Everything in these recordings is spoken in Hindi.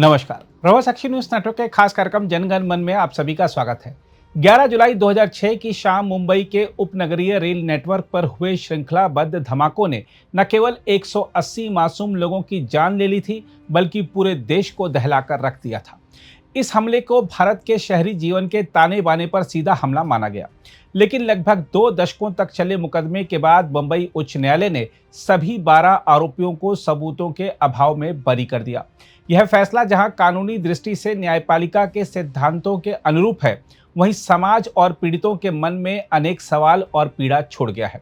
नमस्कार। प्रवासाक्षी न्यूज नेटवर्क के खास कार्यक्रम जनगण मन में आप सभी का स्वागत है। 11 जुलाई 2006 की शाम मुंबई के उपनगरीय रेल नेटवर्क पर हुए श्रृंखलाबद्ध धमाकों ने न केवल 180 मासूम लोगों की जान ले ली थी, बल्कि पूरे देश को दहलाकर रख दिया था। इस हमले को भारत के शहरी जीवन के ताने बाने पर सीधा हमला माना गया, लेकिन लगभग 2 दशकों तक चले मुकदमे के बाद बंबई उच्च न्यायालय ने सभी 12 आरोपियों को सबूतों के अभाव में बरी कर दिया। यह फैसला जहां कानूनी दृष्टि से न्यायपालिका के सिद्धांतों के अनुरूप है, वहीं समाज और पीड़ितों के मन में अनेक सवाल और पीड़ा छोड़ गया है।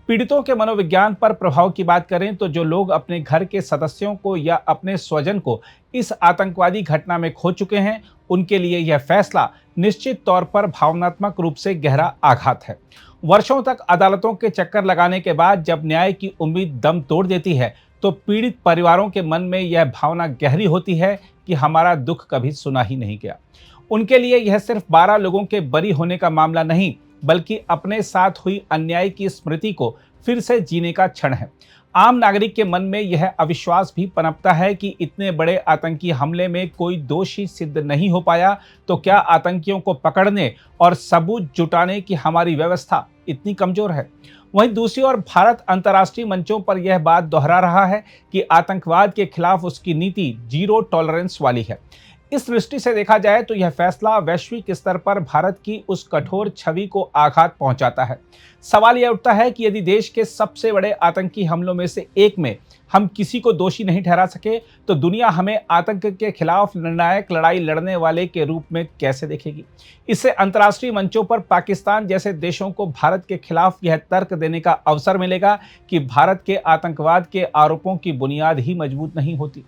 पीड़ितों के मनोविज्ञान पर प्रभाव की बात करें तो जो लोग अपने घर के सदस्यों को या अपने स्वजन को इस आतंकवादी घटना में खो चुके हैं, उनके लिए यह फैसला निश्चित तौर पर भावनात्मक रूप से गहरा आघात है। वर्षों तक अदालतों के चक्कर लगाने के बाद जब न्याय की उम्मीद दम तोड़ देती है, तो पीड़ित परिवारों के मन में यह भावना गहरी होती है कि हमारा दुख कभी सुना ही नहीं गया। उनके लिए यह सिर्फ 12 लोगों के बरी होने का मामला नहीं, बल्कि अपने साथ हुई अन्याय की स्मृति को फिर से जीने का क्षण है। आम नागरिक के मन में यह अविश्वास भी पनपता है कि इतने बड़े आतंकी हमले में कोई दोषी सिद्ध नहीं हो पाया, तो क्या आतंकियों को पकड़ने और सबूत जुटाने की हमारी व्यवस्था इतनी कमजोर है? वहीं दूसरी ओर भारत अंतर्राष्ट्रीय मंचों पर यह बात दोहरा रहा है कि आतंकवाद के खिलाफ उसकी नीति जीरो टॉलरेंस वाली है। इस दृष्टि से देखा जाए तो यह फैसला वैश्विक स्तर पर भारत की उस कठोर छवि को आघात पहुंचाता है। सवाल यह उठता है कि यदि देश के सबसे बड़े आतंकी हमलों में से एक में हम किसी को दोषी नहीं ठहरा सके, तो दुनिया हमें आतंक के खिलाफ निर्णायक लड़ाई लड़ने वाले के रूप में कैसे देखेगी? इससे अंतर्राष्ट्रीय मंचों पर पाकिस्तान जैसे देशों को भारत के खिलाफ यह तर्क देने का अवसर मिलेगा कि भारत के आतंकवाद के आरोपों की बुनियाद ही मजबूत नहीं होती।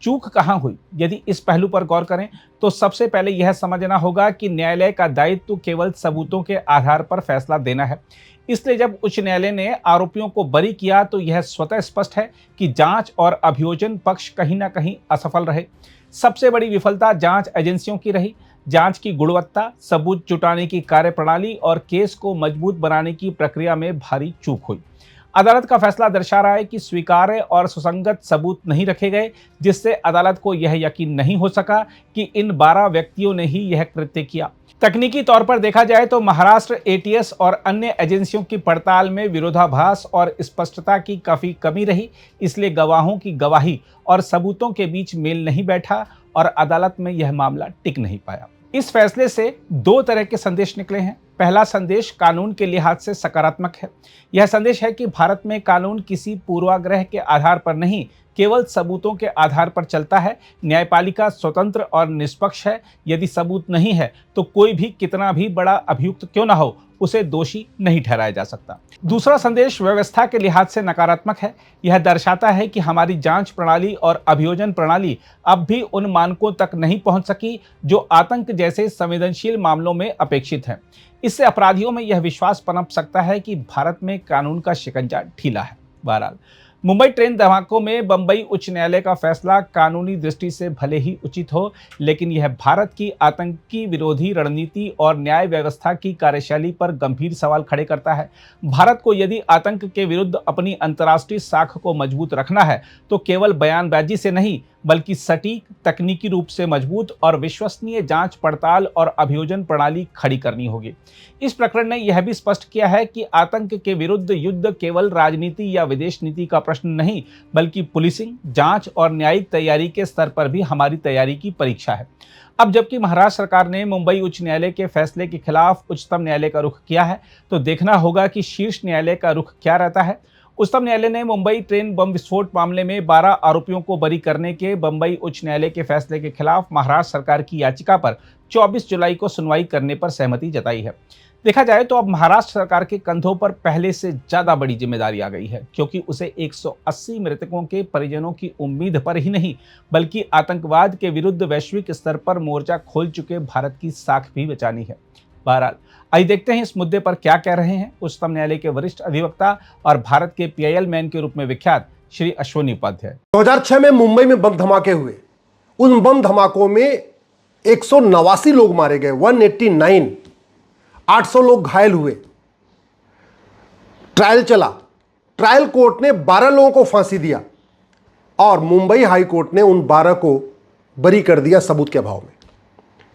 चूक कहां हुई? यदि इस पहलू पर गौर करें तो सबसे पहले यह समझना होगा कि न्यायालय का दायित्व केवल सबूतों के आधार पर फैसला देना है। इसलिए जब उच्च न्यायालय ने आरोपियों को बरी किया तो यह स्वतः स्पष्ट है कि जांच और अभियोजन पक्ष कहीं ना कहीं असफल रहे। सबसे बड़ी विफलता जांच एजेंसियों की रही। जांच की गुणवत्ता, सबूत जुटाने की कार्यप्रणाली और केस को मजबूत बनाने की प्रक्रिया में भारी चूक हुई। अदालत का फैसला दर्शा रहा है कि स्वीकार्य और सुसंगत सबूत नहीं रखे गए, जिससे अदालत को यह यकीन नहीं हो सका कि इन 12 व्यक्तियों ने ही यह कृत्य किया। तकनीकी तौर पर देखा जाए तो महाराष्ट्र एटीएस और अन्य एजेंसियों की पड़ताल में विरोधाभास और स्पष्टता की काफी कमी रही, इसलिए गवाहों की गवाही और सबूतों के बीच मेल नहीं बैठा और अदालत में यह मामला टिक नहीं पाया। इस फैसले से 2 तरह के संदेश निकले हैं। पहला संदेश कानून के लिहाज से सकारात्मक है। यह संदेश है कि भारत में कानून किसी पूर्वाग्रह के आधार पर नहीं, केवल सबूतों के आधार पर चलता है। न्यायपालिका स्वतंत्र और निष्पक्ष है। यदि सबूत नहीं है तो कोई भी कितना भी बड़ा अभियुक्त क्यों ना हो, उसे दोषी नहीं ठहराया जा सकता। दूसरा संदेश व्यवस्था के लिहाज से नकारात्मक है। यह दर्शाता है कि हमारी जांच प्रणाली और अभियोजन प्रणाली अब भी उन मानकों तक नहीं पहुंच सकी जो आतंक जैसे संवेदनशील मामलों में अपेक्षित है। इससे अपराधियों में यह विश्वास पनप सकता है कि भारत में कानून का शिकंजा ढीला है। बहरहाल, मुंबई ट्रेन धमाकों में बंबई उच्च न्यायालय का फैसला कानूनी दृष्टि से भले ही उचित हो, लेकिन यह भारत की आतंकी विरोधी रणनीति और न्याय व्यवस्था की कार्यशैली पर गंभीर सवाल खड़े करता है। भारत को यदि आतंक के विरुद्ध अपनी अंतर्राष्ट्रीय साख को मजबूत रखना है तो केवल बयानबाजी से नहीं, बल्कि सटीक, तकनीकी रूप से मजबूत और विश्वसनीय जांच पड़ताल और अभियोजन प्रणाली खड़ी करनी होगी। इस प्रकरण ने यह भी स्पष्ट किया है कि आतंक के विरुद्ध युद्ध केवल राजनीति या विदेश नीति का प्रश्न नहीं, बल्कि पुलिसिंग, जांच और न्यायिक तैयारी के स्तर पर भी हमारी तैयारी की परीक्षा है। अब जबकि महाराष्ट्र सरकार ने मुंबई उच्च न्यायालय के फैसले के खिलाफ उच्चतम न्यायालय का रुख किया है, तो देखना होगा कि शीर्ष न्यायालय का रुख क्या रहता है। उच्चतम न्यायालय ने मुंबई ट्रेन बम विस्फोट मामले में 12 आरोपियों को बरी करने के बंबई उच्च न्यायालय के फैसले के खिलाफ महाराष्ट्र सरकार की याचिका पर 24 जुलाई को सुनवाई करने पर सहमति जताई है। देखा जाए तो अब महाराष्ट्र सरकार के कंधों पर पहले से ज्यादा बड़ी जिम्मेदारी आ गई है, क्योंकि उसे 180 मृतकों के परिजनों की उम्मीद पर ही नहीं, बल्कि आतंकवाद के विरुद्ध वैश्विक स्तर पर मोर्चा खोल चुके भारत की साख भी बचानी है। बहरहाल, आइए देखते हैं इस मुद्दे पर क्या कह रहे हैं उच्चतम न्यायालय के वरिष्ठ अधिवक्ता और भारत के पीआईएल मैन के रूप में विख्यात श्री अश्विनी उपाध्याय। 2006 में मुंबई में बम धमाके हुए। उन बम धमाकों में 189 लोग मारे गए, 189, 800 लोग घायल हुए। ट्रायल चला। ट्रायल कोर्ट ने 12 लोगों को फांसी दिया और मुंबई हाई कोर्ट ने उन 12 को बरी कर दिया सबूत के अभाव में।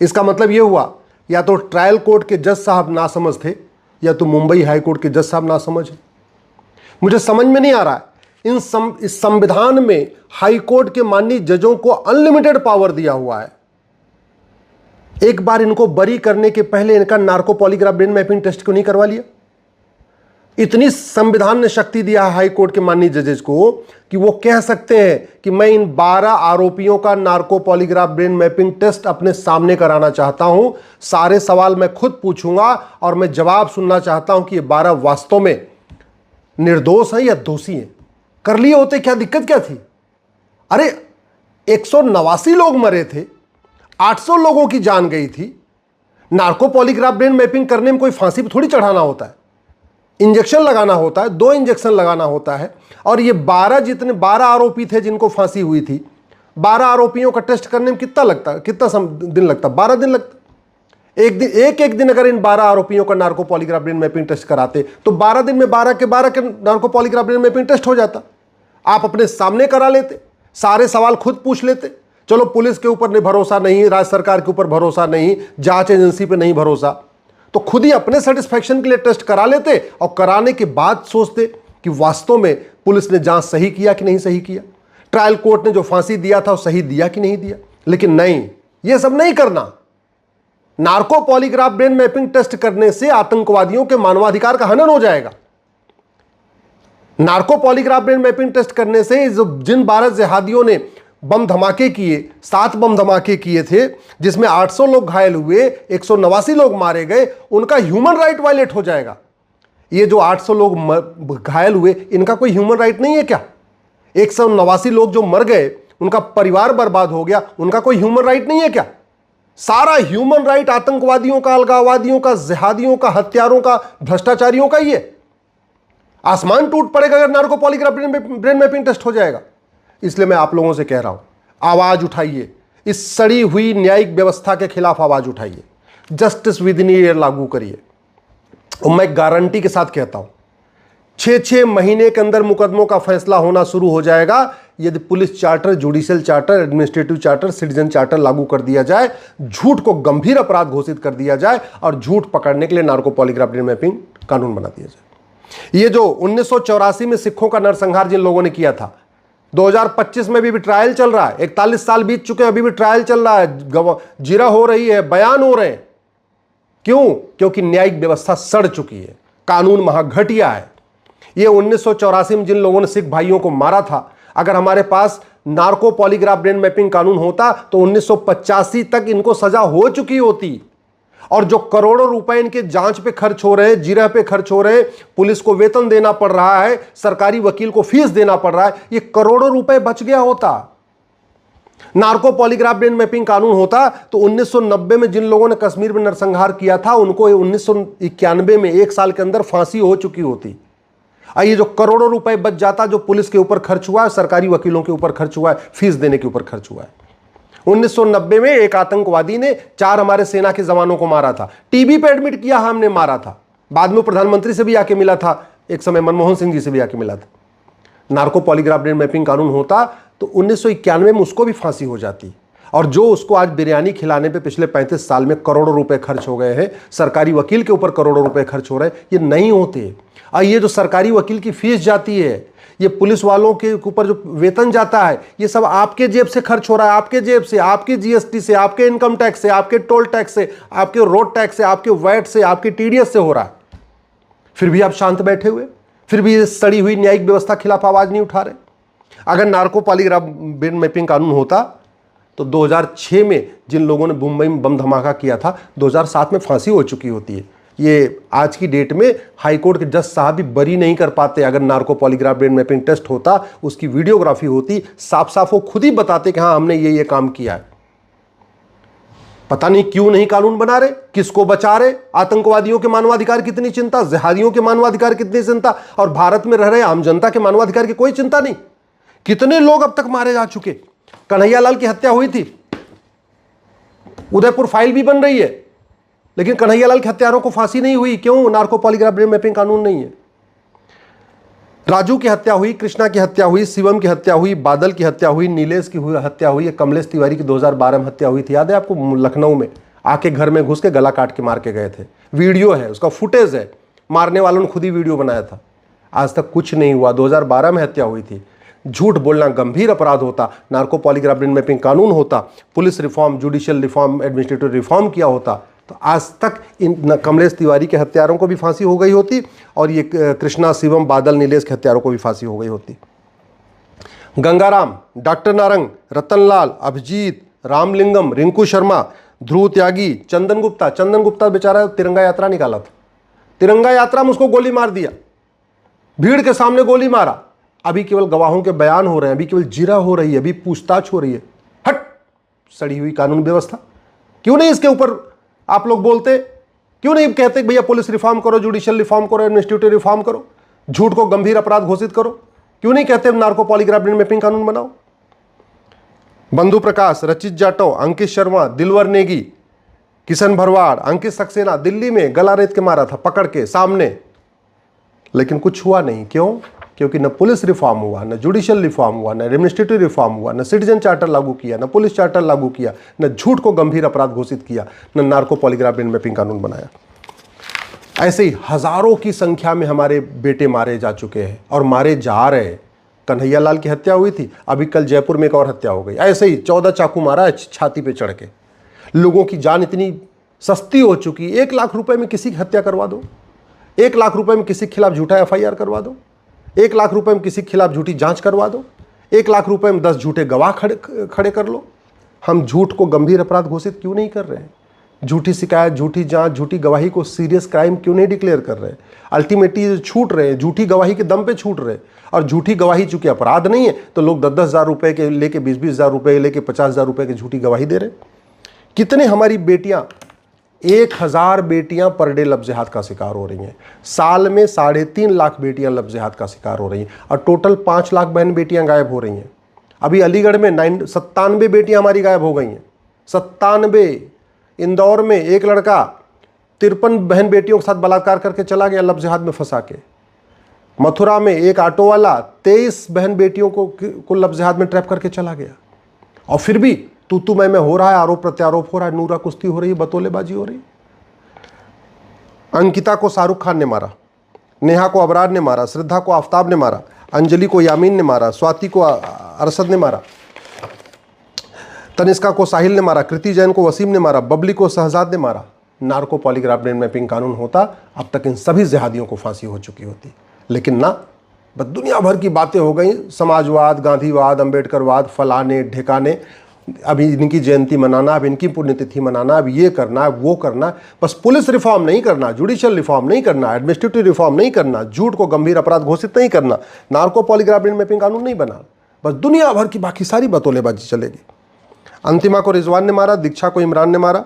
इसका मतलब यह हुआ या तो ट्रायल कोर्ट के जज साहब नासमझ थे या तो मुंबई हाई कोर्ट के जज साहब नासमझ है। मुझे समझ में नहीं आ रहा है इस संविधान में हाई कोर्ट के माननीय जजों को अनलिमिटेड पावर दिया हुआ है। एक बार इनको बरी करने के पहले इनका narco polygraph brain mapping test क्यों नहीं करवा लिया? इतनी संविधान ने शक्ति दिया है हाई कोर्ट के माननीय जजेस को कि वो कह सकते हैं कि मैं इन 12 आरोपियों का narco polygraph brain mapping test अपने सामने कराना चाहता हूं, सारे सवाल मैं खुद पूछूंगा और मैं जवाब सुनना चाहता हूं कि ये 12 वास्तव में निर्दोष हैं या दोषी हैं। कर लिए होते, क्या दिक्कत क्या थी? अरे 189 लोग मरे थे, 800 लोगों की जान गई थी। नार्को पॉलीग्राफ ब्रेन मैपिंग करने में कोई फांसी पर थोड़ी चढ़ाना होता है, इंजेक्शन लगाना होता है, 2 इंजेक्शन लगाना होता है। और ये 12 आरोपी थे जिनको फांसी हुई थी, 12 आरोपियों का टेस्ट करने में कितना दिन लगता? 12 दिन लगता। एक दिन अगर इन 12 आरोपियों का narco polygraph brain mapping test कराते तो 12 दिन में 12 के narco polygraph brain mapping test हो जाता। आप अपने सामने करा लेते, सारे सवाल खुद पूछ लेते। चलो पुलिस के ऊपर भरोसा नहीं, राज्य सरकार के ऊपर भरोसा नहीं, जांच एजेंसी पे नहीं भरोसा, तो खुद ही अपने सेटिस्फैक्शन के लिए टेस्ट करा लेते और कराने के बाद सोचते कि वास्तव में पुलिस ने जांच सही किया कि नहीं सही किया, ट्रायल कोर्ट ने जो फांसी दिया था वो सही दिया कि नहीं दिया। लेकिन नहीं, ये सब नहीं करना। Narco polygraph brain mapping test करने से आतंकवादियों के मानवाधिकार का हनन हो जाएगा। Narco polygraph brain mapping test करने से जिन 12 जिहादियों ने बम धमाके किए, 7 बम धमाके किए थे जिसमें 800 लोग घायल हुए, 189 लोग मारे गए, उनका ह्यूमन राइट वायलेट हो जाएगा। ये जो 800 लोग घायल हुए, इनका कोई ह्यूमन राइट नहीं है क्या? 189 लोग जो मर गए, उनका परिवार बर्बाद हो गया, उनका कोई ह्यूमन राइट नहीं है क्या? सारा ह्यूमन राइट आतंकवादियों का, अलगाववादियों का, जिहादियों का, हत्यारों का, भ्रष्टाचारियों का ही है। आसमान टूट पड़ेगा अगर narco polygraph brain mapping test हो जाएगा। इसलिए मैं आप लोगों से कह रहा हूं, आवाज उठाइए, इस सड़ी हुई न्यायिक व्यवस्था के खिलाफ आवाज उठाइए, जस्टिस विद इन ईयर लागू करिए। और मैं गारंटी के साथ कहता हूं 6 महीने के अंदर मुकदमों का फैसला होना शुरू हो जाएगा यदि police charter, judicial charter, administrative charter, citizen charter लागू कर दिया जाए, झूठ को गंभीर अपराध घोषित कर दिया जाए और झूठ पकड़ने के लिए नार्को पॉलीग्राफ ब्रेन मैपिंग कानून बना दिया जाए। ये जो 1984 में सिखों का नरसंहार जिन लोगों ने किया था, 2025 में भी ट्रायल चल रहा है, 41 साल बीत चुके हैं, अभी भी ट्रायल चल रहा है, जिरा हो रही है, बयान हो रहे हैं। क्यों? क्योंकि न्यायिक व्यवस्था सड़ चुकी है, कानून महाघटिया है। ये 1984 में जिन लोगों ने सिख भाइयों को मारा था, अगर हमारे पास नार्को पॉलीग्राफ ब्रेन मैपिंग कानून होता तो 1985 तक इनको सजा हो चुकी होती। और जो करोड़ों रुपए इनके जांच पे खर्च हो रहे हैं, जिरह पे खर्च हो रहे हैं, पुलिस को वेतन देना पड़ रहा है, सरकारी वकील को फीस देना पड़ रहा है, ये करोड़ों रुपए बच गया होता। नार्को पॉलीग्राफ ब्रेन मैपिंग कानून होता तो 1990 में जिन लोगों ने कश्मीर में नरसंहार किया था उनको 1991 में 1 साल के अंदर फांसी हो चुकी होती। ये जो करोड़ों रुपए बच जाता जो पुलिस के ऊपर खर्च हुआ है, सरकारी वकीलों के ऊपर खर्च हुआ है, फीस देने के ऊपर खर्च हुआ है। 1990 में एक आतंकवादी ने 4 हमारे सेना के जवानों को मारा था, टीबी पे एडमिट किया, हमने मारा था, बाद में प्रधानमंत्री से भी आके मिला था, एक समय मनमोहन सिंह जी से भी आके मिला था। नार्को पॉलीग्राफ ब्रेन मैपिंग कानून होता तो 1991 में उसको भी फांसी हो जाती। और जो उसको आज बिरयानी खिलाने पे पिछले 35 साल में करोड़ों रुपए खर्च हो गए हैं, सरकारी वकील के ऊपर करोड़ों रुपए खर्च हो रहे हैं, ये नहीं होते। और ये जो सरकारी वकील की फीस जाती है, ये पुलिस वालों के ऊपर जो वेतन जाता है, ये सब आपके जेब से खर्च हो रहा है, आपके जेब से, आपकी जीएसटी से, आपके इनकम टैक्स से, आपके टोल टैक्स से, आपके रोड टैक्स से, आपके वैट से, आपके टीडीएस से हो रहा है। फिर भी आप शांत बैठे हुए, फिर भी ये सड़ी हुई न्यायिक व्यवस्था खिलाफ आवाज नहीं उठा रहे। अगर नार्को पॉलीग्राफ ब्रेन मैपिंग कानून होता तो 2006 में जिन लोगों ने मुंबई में बम धमाका किया था, 2007 में फांसी हो चुकी होती है। ये आज की डेट में हाई कोर्ट के जज साहब भी बरी नहीं कर पाते। अगर narco polygraph brain mapping test होता, उसकी वीडियोग्राफी होती, साफ साफ वो खुद ही बताते कि हाँ हमने ये काम किया है। पता नहीं क्यों नहीं कानून बना रहे, किसको बचा रहे। आतंकवादियों के मानवाधिकार की कितनी चिंता, जिहादियों के मानवाधिकार की कितनी चिंता, और भारत में रह रहे आम जनता के मानवाधिकार की कोई चिंता नहीं। कितने लोग अब तक मारे जा चुके। कन्हैयालाल की हत्या हुई थी, उदयपुर फाइल भी बन रही है, लेकिन कन्हैयालाल के हत्यारों को फांसी नहीं हुई। क्यों? नार्को पॉलीग्राफ ब्रेन मैपिंग कानून नहीं है। राजू की हत्या हुई, कृष्णा की हत्या हुई, शिवम की हत्या हुई, बादल की हत्या हुई, नीलेश की हत्या हुई, कमलेश तिवारी की 2012 में हत्या हुई थी, याद है आपको? लखनऊ में आके घर में घुस के गला काट के मार के गए थे। वीडियो है, उसका फुटेज है, मारने वालों ने खुद ही वीडियो बनाया था। आज तक कुछ नहीं हुआ। 2012 में हत्या हुई थी। झूठ बोलना गंभीर अपराध होता, नार्को पॉलीग्राफ ब्रेन मैपिंग कानून होता, police reform, judicial reform, administrative reform किया होता, तो आज तक इन कमलेश तिवारी के हत्यारों को भी फांसी हो गई होती और ये कृष्णा, शिवम, बादल, नीलेश के हत्यारों को भी फांसी हो गई होती। गंगाराम, डॉक्टर नारंग, रतनलाल, अभिजीत, रामलिंगम, रिंकू शर्मा, ध्रुव त्यागी, चंदन गुप्ता बेचारा तिरंगा यात्रा निकाला था, तिरंगा यात्रा में उसको गोली मार दिया, भीड़ के सामने गोली मारा। अभी केवल गवाहों के बयान हो रहे हैं, अभी केवल जिरा हो रही है, अभी पूछताछ हो रही है। हट, सड़ी हुई कानून व्यवस्था। क्यों नहीं इसके ऊपर आप लोग बोलते? क्यों नहीं कहते भैया पुलिस रिफॉर्म करो, जुडिशियल रिफॉर्म करो, एडमिनिस्ट्रेटिव रिफॉर्म करो, झूठ को गंभीर अपराध घोषित करो? क्यों नहीं कहते नार्को पॉलीग्राफ ब्रेन मैपिंग कानून बनाओ? बंधु प्रकाश, रचित जाटव, अंकित शर्मा, दिलवर नेगी, किशन भरवाड़, अंकित सक्सेना दिल्ली में गला रेत के मारा था पकड़ के सामने, लेकिन कुछ हुआ नहीं। क्यों? क्योंकि न पुलिस रिफॉर्म हुआ, न जुडिशियल रिफॉर्म हुआ, न एडमिनिस्ट्रेटिव रिफॉर्म हुआ, न सिटीजन चार्टर लागू किया, न पुलिस चार्टर लागू किया, न झूठ को गंभीर अपराध घोषित किया, न नार्को पॉलीग्राफ ब्रेन मैपिंग कानून बनाया। ऐसे ही हजारों की संख्या में हमारे बेटे मारे जा चुके हैं और मारे जा रहे हैं। कन्हैया लाल की हत्या हुई थी, अभी कल जयपुर में एक और हत्या हो गई। ऐसे ही 14 चाकू मारा है छाती पे चढ़ के। लोगों की जान इतनी सस्ती हो चुकी, 1 लाख रुपए में किसी की हत्या करवा दो, 1 लाख रुपए में किसी के खिलाफ झूठा FIR करवा दो, 1 लाख रुपए में किसी के खिलाफ झूठी जांच करवा दो, 1 लाख रुपए में 10 झूठे गवाह खड़े कर लो। हम झूठ को गंभीर अपराध घोषित क्यों नहीं कर रहे हैं? झूठी शिकायत, झूठी जांच, झूठी गवाही को सीरियस क्राइम क्यों नहीं डिक्लेयर कर रहे हैं? अल्टीमेटली छूट रहे हैं, झूठी गवाही के दम पे छूट रहे हैं। और झूठी गवाही चूंकि अपराध नहीं है तो लोग 10-10 हज़ार रुपए के लेके 20-20 हज़ार रुपए लेके 50 हज़ार रुपए की झूठी गवाही दे रहे हैं। कितने हमारी बेटियां, 1000 बेटियां पर डे लफ्ज़ हाथ का शिकार हो रही हैं। साल में 3.5 लाख बेटियां लफ्ज़ हाथ का शिकार हो रही हैं और टोटल 5 लाख बहन बेटियां गायब हो रही हैं। अभी अलीगढ़ में 97 बेटियां हमारी गायब हो गई हैं, 97। इंदौर में एक लड़का 53 बहन बेटियों के साथ बलात्कार करके चला गया लफ्ज़ हाथ में फंसा के। मथुरा में एक ऑटो वाला 23 बहन बेटियों को लफ्ज़ हाथ में ट्रैप करके चला गया। और फिर भी तू मैं हो रहा है, आरोप प्रत्यारोप हो रहा है, नूरा कुश्ती हो रही है, बतौलेबाजी हो रही है। अंकिता को शाहरुख खान ने मारा, नेहा को अबरार ने मारा, श्रद्धा को आफ्ताब ने मारा, अंजलि को यामीन ने मारा, स्वाति को अरशद ने मारा, तनिष्का को साहिल ने मारा, कृति जैन को वसीम ने मारा, बबली को शहजाद ने मारा। नार्को पॉलीग्राफ ब्रेन मैपिंग कानून होता, अब तक इन सभी जिहादियों को फांसी हो चुकी होती। लेकिन ना, बस दुनिया भर की बातें हो गई, समाजवाद, गांधीवाद, अंबेडकरवाद, फलाने ढेकाने, अभी इनकी जयंती मनाना, अब इनकी पुण्यतिथि मनाना, अब ये करना, वो करना। बस पुलिस रिफॉर्म नहीं करना, जुडिशियल रिफॉर्म नहीं करना, एडमिनिस्ट्रेटिव रिफॉर्म नहीं करना, झूठ को गंभीर अपराध घोषित नहीं करना, नार्को पॉलीग्राफ ब्रेन मैपिंग कानून नहीं बना, बस दुनिया भर की बाकी सारी बतौलेबाजी चलेगी। अंतिमा को रिजवान ने मारा, दीक्षा को इमरान ने मारा,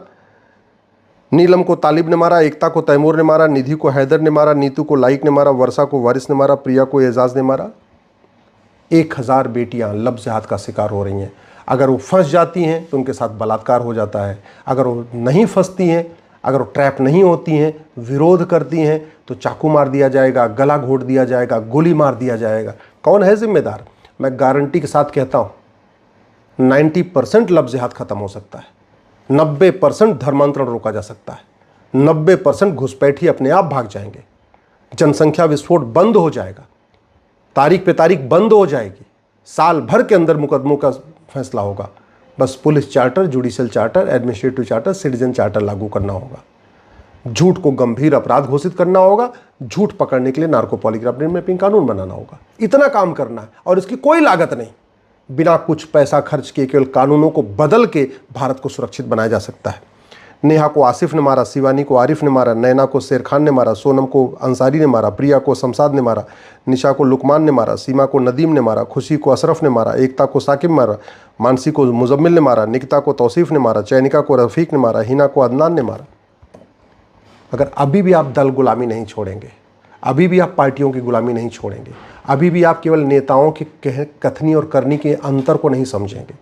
नीलम को तालिब ने मारा, एकता को तैमूर ने मारा, निधि को हैदर ने मारा, नीतू को लाइक ने मारा, वर्षा को वारिस ने मारा, प्रिया को एजाज ने मारा। 1000 बेटियां लफ्ज़ हाथ का शिकार हो रही हैं। अगर वो फंस जाती हैं तो उनके साथ बलात्कार हो जाता है, अगर वो नहीं फंसती हैं, अगर वो ट्रैप नहीं होती हैं, विरोध करती हैं, तो चाकू मार दिया जाएगा, गला घोट दिया जाएगा, गोली मार दिया जाएगा। कौन है जिम्मेदार? मैं गारंटी के साथ कहता हूँ 90% लफ्ज़ हाथ खत्म हो सकता है, 90% धर्मांतरण रोका जा सकता है, 90% घुसपैठी अपने आप भाग जाएंगे, जनसंख्या विस्फोट बंद हो जाएगा, तारीख पे तारीख बंद हो जाएगी, साल भर के अंदर मुकदमों का फैसला होगा। बस police charter, judicial charter, administrative charter, citizen charter लागू करना होगा, झूठ को गंभीर अपराध घोषित करना होगा, झूठ पकड़ने के लिए नार्को पॉलीग्राफ ब्रेन मैपिंग कानून बनाना होगा। इतना काम करना है और इसकी कोई लागत नहीं, बिना कुछ पैसा खर्च किए केवल कानूनों को बदल के भारत को सुरक्षित बनाया जा सकता है। नेहा को आसिफ ने मारा, शिवानी को आरिफ ने मारा, नैना को शेर खान ने मारा, सोनम को अंसारी ने मारा, प्रिया को शमशाद ने मारा, निशा को लुकमान ने मारा, सीमा को नदीम ने मारा, खुशी को अशरफ ने मारा, एकता को साकिब मारा, मानसी को मुजम्मिल ने मारा, निकिता को तौसीफ ने मारा, चैनिका को रफ़ीक ने मारा, हिना को अदनान ने मारा। अगर अभी भी आप दल गुलामी नहीं छोड़ेंगे, अभी भी आप पार्टियों की गुलामी नहीं छोड़ेंगे, अभी भी आप केवल नेताओं की कथनी और करनी के अंतर को नहीं समझेंगे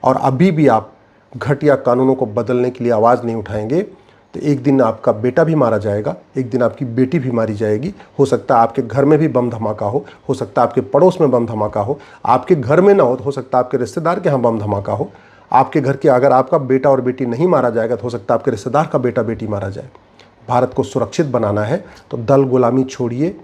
और अभी भी आप घटिया कानूनों को बदलने के लिए आवाज़ नहीं उठाएंगे, तो एक दिन आपका बेटा भी मारा जाएगा, एक दिन आपकी बेटी भी मारी जाएगी। हो सकता है आपके घर में भी बम धमाका हो सकता है आपके पड़ोस में बम धमाका हो, आपके घर में ना हो सकता है आपके रिश्तेदार के यहाँ बम धमाका हो। आपके घर के अगर आपका बेटा और बेटी नहीं मारा जाएगा तो हो सकता है आपके रिश्तेदार का बेटा बेटी मारा जाए। भारत को सुरक्षित बनाना है तो दल गुलामी छोड़िए,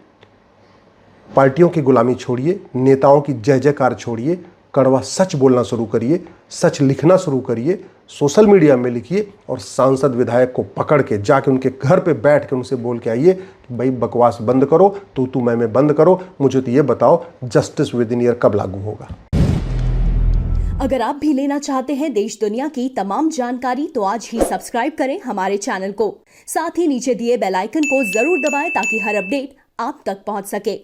पार्टियों की गुलामी छोड़िए, नेताओं की जय जयकार छोड़िए, कड़वा सच बोलना शुरू करिए, सच लिखना शुरू करिए, सोशल मीडिया में लिखिए और सांसद विधायक को पकड़ के जाके उनके घर पे बैठ के उनसे बोल के आइए कि भाई बकवास बंद करो, तू मैं बंद करो, मुझे तो ये बताओ जस्टिस विद इन ईयर कब लागू होगा। अगर आप भी लेना चाहते हैं देश दुनिया की तमाम जानकारी तो आज ही सब्सक्राइब करें हमारे चैनल को। साथ ही नीचे दिए बेल आइकन को जरूर दबाएं ताकि हर अपडेट आप तक पहुंच सके।